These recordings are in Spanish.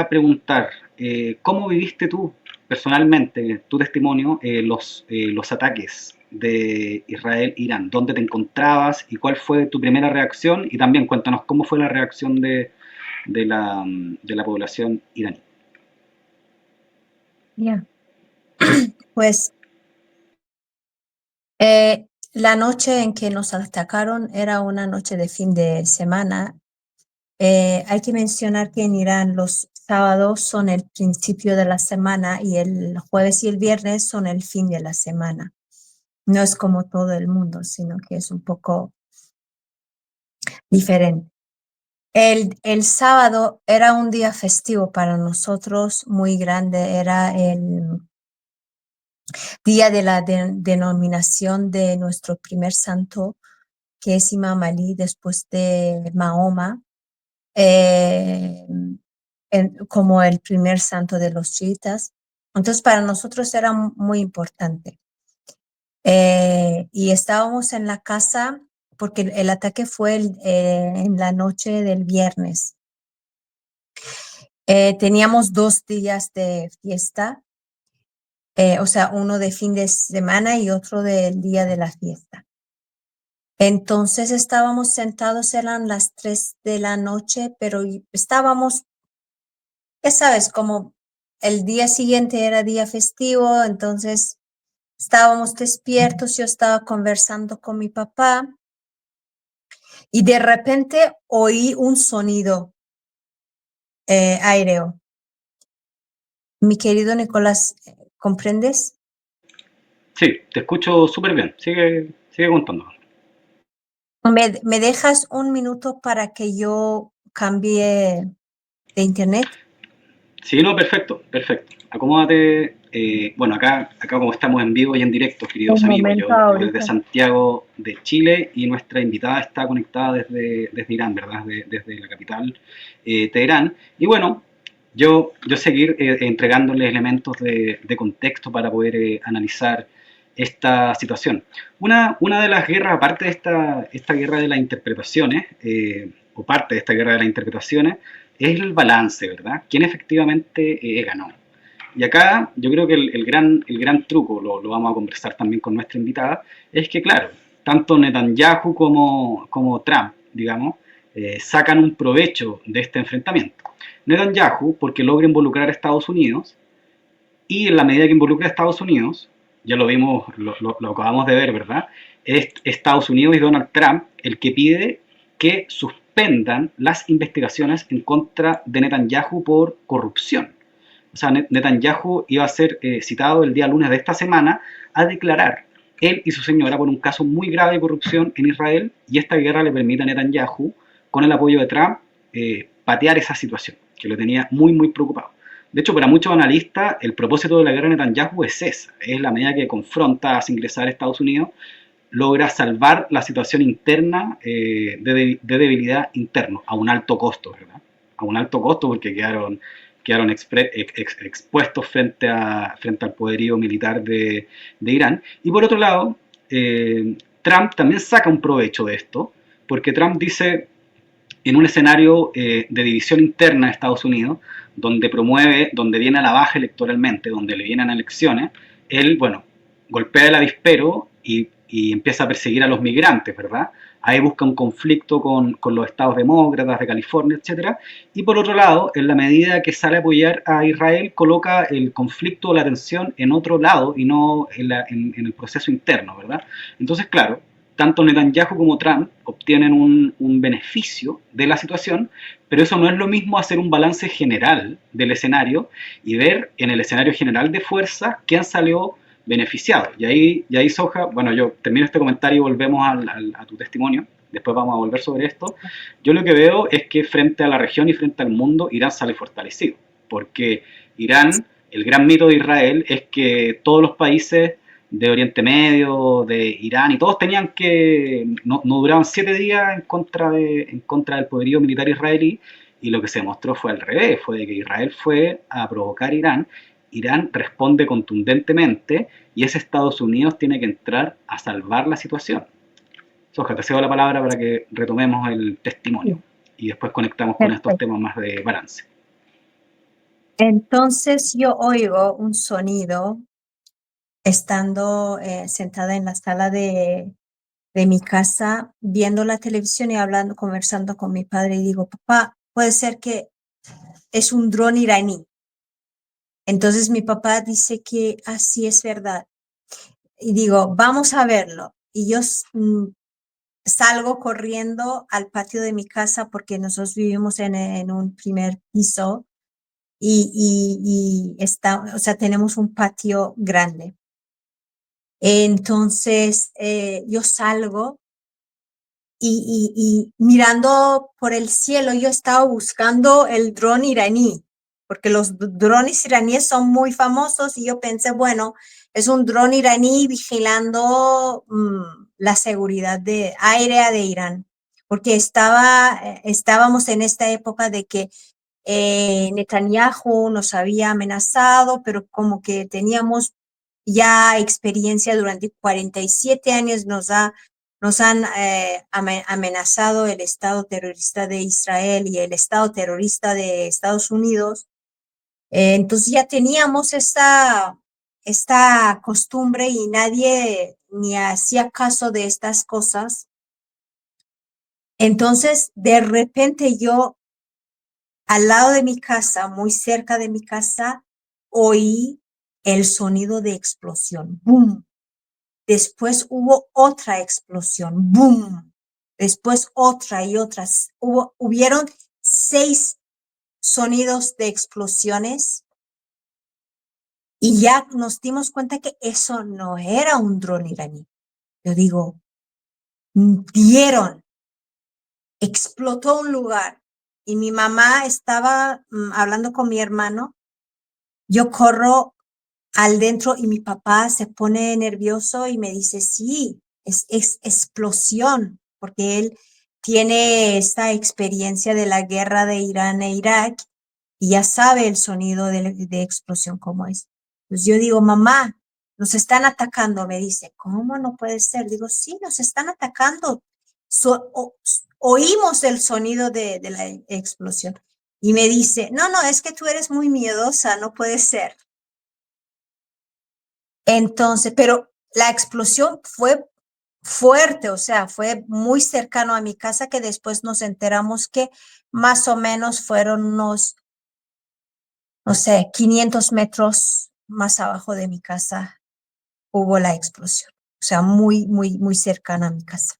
preguntar, ¿cómo viviste tú personalmente, tu testimonio, los ataques de Israel-Irán? ¿Dónde te encontrabas y cuál fue tu primera reacción? Y también cuéntanos cómo fue la reacción de la población iraní. Ya. Pues la noche en que nos atacaron era una noche de fin de semana. Hay que mencionar que en Irán los sábados son el principio de la semana y el jueves y el viernes son el fin de la semana. No es como todo el mundo, sino que es un poco diferente. El sábado era un día festivo para nosotros, muy grande. Era el día de la denominación de nuestro primer santo, que es Imam Ali, después de Mahoma, como el primer santo de los chiitas. Entonces, para nosotros era muy importante. Y estábamos en la casa porque el ataque fue en la noche del viernes. Teníamos 2 días de fiesta, o sea, uno de fin de semana y otro del día de la fiesta. Entonces estábamos sentados, eran las 3 de la noche, pero estábamos, ya sabes, como el día siguiente era día festivo, entonces estábamos despiertos, yo estaba conversando con mi papá y de repente oí un sonido aéreo. Mi querido Nicolás, ¿comprendes? Sí, te escucho súper bien. Sigue contando. ¿Me dejas un minuto para que yo cambie de internet? Sí, no, perfecto, perfecto. Acomódate. Bueno, acá como estamos en vivo y en directo, queridos Un amigos, momento yo desde ahorita. Santiago de Chile y nuestra invitada está conectada desde Irán, ¿verdad? Desde la capital, Teherán. Y bueno, yo seguir entregándoles elementos de contexto para poder analizar esta situación. Una de las guerras, aparte de esta guerra de las interpretaciones, o parte de esta guerra de las interpretaciones, es el balance, ¿verdad? ¿Quién efectivamente ganó? Y acá yo creo que el gran truco, lo vamos a conversar también con nuestra invitada, es que claro, tanto Netanyahu como Trump, digamos, sacan un provecho de este enfrentamiento. Netanyahu porque logra involucrar a Estados Unidos y en la medida que involucra a Estados Unidos, ya lo vimos, lo acabamos de ver, ¿verdad? Es Estados Unidos y Donald Trump el que pide que suspendan las investigaciones en contra de Netanyahu por corrupción. O sea, Netanyahu iba a ser citado el día lunes de esta semana a declarar él y su señora por un caso muy grave de corrupción en Israel, y esta guerra le permite a Netanyahu, con el apoyo de Trump, patear esa situación, que lo tenía muy, muy preocupado. De hecho, para muchos analistas, el propósito de la guerra de Netanyahu es esa, es la medida que confronta a ingresar a Estados Unidos, logra salvar la situación interna de debilidad interna, a un alto costo, ¿verdad? A un alto costo porque quedaron expuestos frente al poderío militar de Irán. Y por otro lado, Trump también saca un provecho de esto, porque Trump dice, en un escenario de división interna de Estados Unidos, donde viene a la baja electoralmente, donde le vienen elecciones, él, bueno, golpea el avispero y empieza a perseguir a los migrantes, ¿verdad? Ahí busca un conflicto con los estados demócratas de California, etcétera. Y por otro lado, en la medida que sale a apoyar a Israel, coloca el conflicto o la tensión en otro lado y no en el proceso interno, ¿verdad? Entonces, claro, tanto Netanyahu como Trump obtienen un beneficio de la situación, pero eso no es lo mismo hacer un balance general del escenario y ver en el escenario general de fuerza quién salió beneficiado. Y ahí Soja, bueno, yo termino este comentario y volvemos a tu testimonio, después vamos a volver sobre esto. Yo lo que veo es que frente a la región y frente al mundo, Irán sale fortalecido, porque Irán, el gran mito de Israel es que todos los países de Oriente Medio, de Irán, y todos tenían que, no duraban 7 días en contra del poderío militar israelí, y lo que se mostró fue al revés, fue de que Israel fue a provocar a Irán, Irán responde contundentemente, y ese Estados Unidos tiene que entrar a salvar la situación. Soja, te cedo la palabra para que retomemos el testimonio, Sí, y después conectamos con estos perfecto. temas más de balance. Entonces yo oigo un sonido estando sentada en la sala de mi casa, viendo la televisión y hablando, conversando con mi padre, y digo, papá, puede ser que es un dron iraní. Entonces mi papá dice que así es verdad. Y digo, vamos a verlo. Y yo salgo corriendo al patio de mi casa porque nosotros vivimos en un primer piso y está, o sea, tenemos un patio grande. Entonces yo salgo y mirando por el cielo, yo estaba buscando el dron iraní, porque los drones iraníes son muy famosos y yo pensé, bueno, es un dron iraní vigilando la seguridad aérea de Irán, porque estábamos en esta época de que Netanyahu nos había amenazado, pero como que teníamos ya experiencia durante 47 años, nos han amenazado el Estado terrorista de Israel y el Estado terrorista de Estados Unidos. Entonces ya teníamos esta costumbre y nadie ni hacía caso de estas cosas. Entonces, de repente yo, al lado de mi casa, muy cerca de mi casa, oí el sonido de explosión. ¡Bum! Después hubo otra explosión. ¡Bum! Después otra y otras. Hubieron 6 sonidos de explosiones y ya nos dimos cuenta que eso no era un dron iraní. Yo digo, vieron, explotó un lugar y mi mamá estaba hablando con mi hermano. Yo corro al dentro y mi papá se pone nervioso y me dice, sí, es explosión, porque él tiene esta experiencia de la guerra de Irán e Irak y ya sabe el sonido de explosión como es. Pues yo digo, mamá, nos están atacando. Me dice, ¿cómo no puede ser? Digo, sí, nos están atacando. Oímos el sonido de la explosión. Y me dice, no, no, es que tú eres muy miedosa, no puede ser. Entonces, pero la explosión fue fuerte, o sea, fue muy cercano a mi casa que después nos enteramos que más o menos fueron unos, no sé, 500 metros más abajo de mi casa hubo la explosión. O sea, muy, muy, muy cercana a mi casa.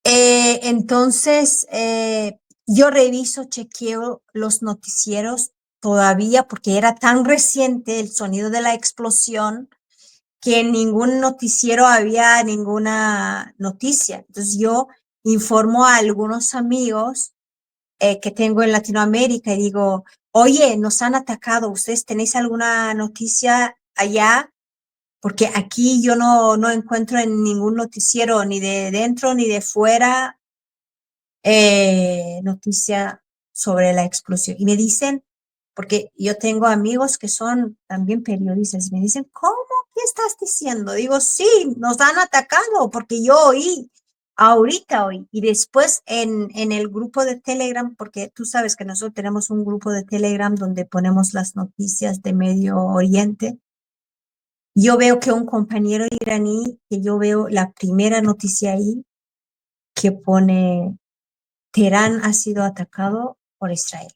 Entonces, yo reviso, chequeo los noticieros todavía porque era tan reciente el sonido de la explosión que en ningún noticiero había ninguna noticia. Entonces yo informo a algunos amigos que tengo en Latinoamérica y digo, oye, nos han atacado, ¿ustedes tenéis alguna noticia allá? Porque aquí yo no encuentro en ningún noticiero, ni de dentro ni de fuera, noticia sobre la explosión. Y me dicen, porque yo tengo amigos que son también periodistas, y me dicen, ¿cómo? ¿Qué estás diciendo? Digo, sí, nos han atacado, porque yo oí, ahorita oí. Y después en el grupo de Telegram, porque tú sabes que nosotros tenemos un grupo de Telegram donde ponemos las noticias de Medio Oriente. Yo veo que un compañero iraní, que yo veo la primera noticia ahí, que pone Teherán ha sido atacado por Israel.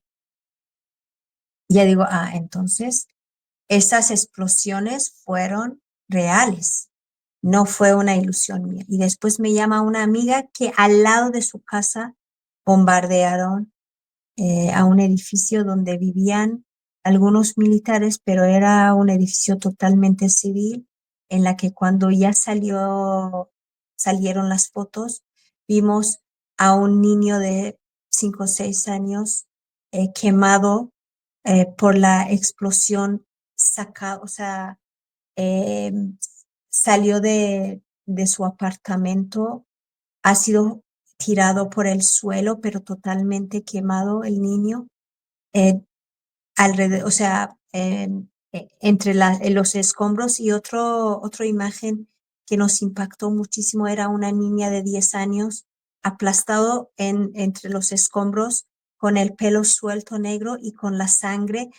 Ya digo, entonces esas explosiones fueron reales, no fue una ilusión mía. Y después me llama una amiga que al lado de su casa bombardearon a un edificio donde vivían algunos militares, pero era un edificio totalmente civil, en la que cuando ya salieron las fotos, vimos a un niño de 5 o 6 años quemado por la explosión, o sea, eh, salió de su apartamento, ha sido tirado por el suelo, pero totalmente quemado el niño, eh, alrededor, o sea, entre los escombros. Y otra imagen que nos impactó muchísimo era una niña de 10 años aplastado entre los escombros con el pelo suelto negro y con la sangre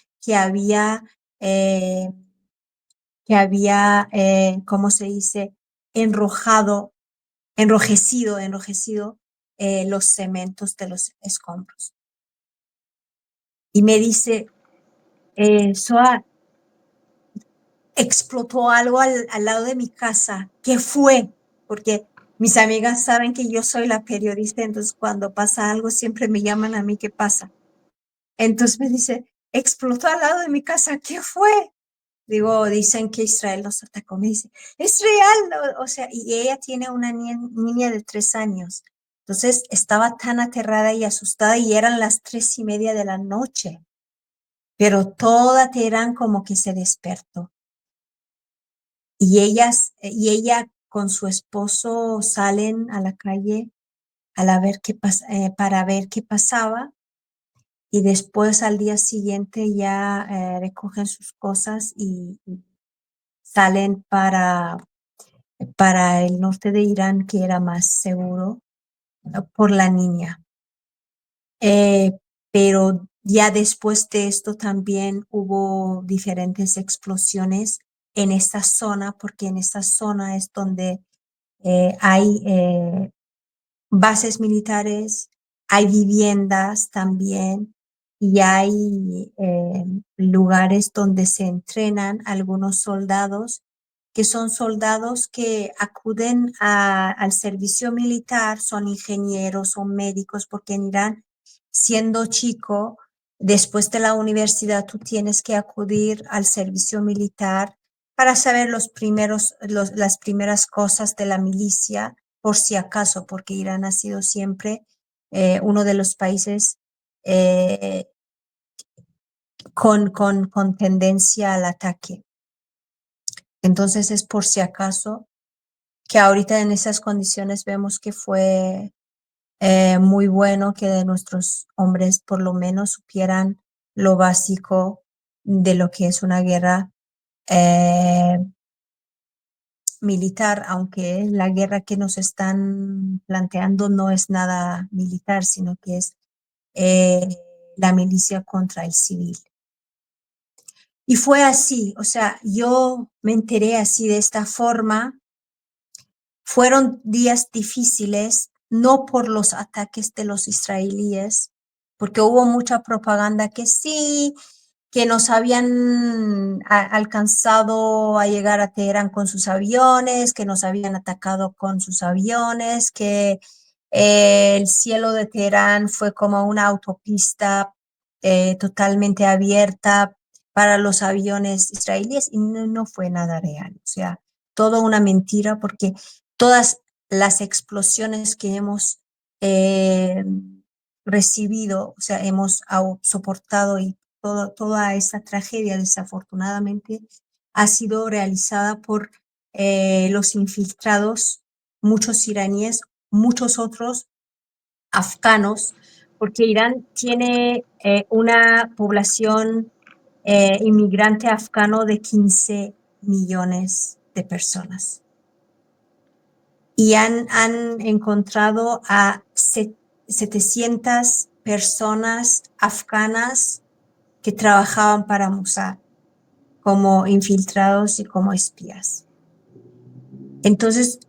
eh, ¿cómo se dice? Enrojecido los cementos de los escombros. Y me dice, Soa, explotó algo al lado de mi casa. ¿Qué fue? Porque mis amigas saben que yo soy la periodista, entonces cuando pasa algo siempre me llaman a mí, ¿qué pasa? Entonces me dice, explotó al lado de mi casa, ¿qué fue? Digo, dicen que Israel los atacó. Me dice, es real. O sea, y ella tiene una niña de 3 años. Entonces estaba tan aterrada y asustada y eran las 3:30 de la noche. Pero toda Teherán como que se despertó. Y ella con su esposo salen a la calle para ver qué pasaba. Y después al día siguiente ya recogen sus cosas y salen para el norte de Irán, que era más seguro por la niña. Pero ya después de esto también hubo diferentes explosiones en esta zona, porque en esta zona es donde hay bases militares, hay viviendas también y hay lugares donde se entrenan algunos soldados que son soldados que acuden al servicio militar, son ingenieros, son médicos, porque en Irán, siendo chico, después de la universidad, tú tienes que acudir al servicio militar para saber las primeras cosas de la milicia, por si acaso, porque Irán ha sido siempre uno de los países eh, con tendencia al ataque. Entonces es por si acaso que ahorita en esas condiciones vemos que fue muy bueno que de nuestros hombres por lo menos supieran lo básico de lo que es una guerra militar, aunque la guerra que nos están planteando no es nada militar, sino que es la milicia contra el civil. Y fue así, o sea, yo me enteré así de esta forma. Fueron días difíciles, no por los ataques de los israelíes, porque hubo mucha propaganda que sí, que nos habían alcanzado a llegar a Teherán con sus aviones, que nos habían atacado con sus aviones, que el cielo de Teherán fue como una autopista totalmente abierta para los aviones israelíes y no fue nada real, o sea, todo una mentira porque todas las explosiones que hemos recibido, o sea, hemos soportado y toda esta tragedia desafortunadamente ha sido realizada por los infiltrados, muchos iraníes, muchos otros afganos, porque Irán tiene una población inmigrante afgano de 15 millones de personas. Y han encontrado a 700 personas afganas que trabajaban para Mossad como infiltrados y como espías. Entonces,